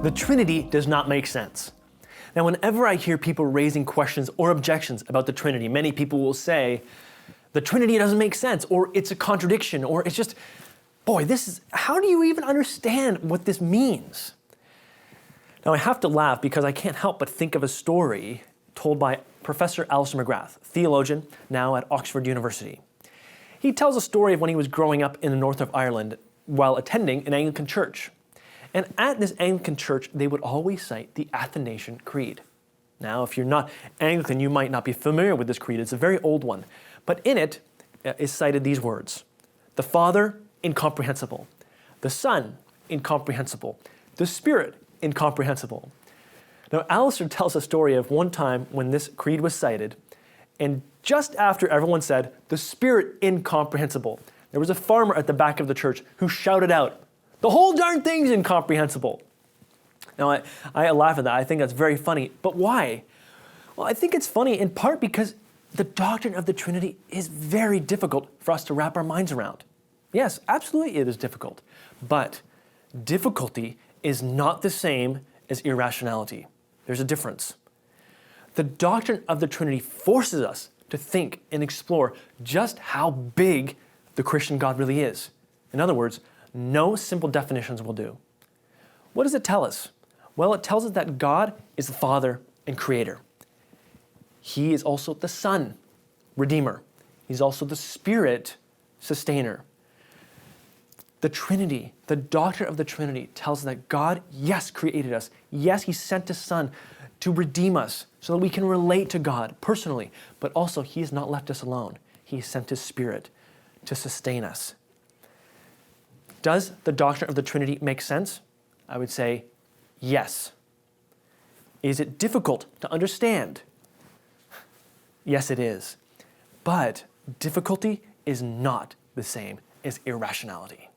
The Trinity does not make sense. Now, whenever I hear people raising questions or objections about the Trinity, many people will say, the Trinity doesn't make sense, or it's a contradiction, or it's just, boy, how do you even understand what this means? Now, I have to laugh because I can't help but think of a story told by Professor Alistair McGrath, theologian, now at Oxford University. He tells a story of when he was growing up in the north of Ireland while attending an Anglican church. And at this Anglican church, they would always cite the Athanasian Creed. Now, if you're not Anglican, you might not be familiar with this creed. It's a very old one. But in it is cited these words: the Father, incomprehensible; the Son, incomprehensible; the Spirit, incomprehensible. Now, Alistair tells a story of one time when this creed was cited, and just after everyone said, the Spirit, incomprehensible, there was a farmer at the back of the church who shouted out, the whole darn thing's incomprehensible. Now, I laugh at that. I think that's very funny. But why? Well, I think it's funny in part because the doctrine of the Trinity is very difficult for us to wrap our minds around. Yes, absolutely it is difficult. But difficulty is not the same as irrationality. There's a difference. The doctrine of the Trinity forces us to think and explore just how big the Christian God really is. In other words, no simple definitions will do. What does it tell us? Well, it tells us that God is the Father and Creator. He is also the Son, Redeemer. He's also the Spirit, Sustainer. The Trinity, the doctrine of the Trinity, tells us that God, yes, created us. Yes, He sent His Son to redeem us so that we can relate to God personally. But also, He has not left us alone. He sent His Spirit to sustain us. Does the doctrine of the Trinity make sense? I would say yes. Is it difficult to understand? Yes, it is. But difficulty is not the same as irrationality.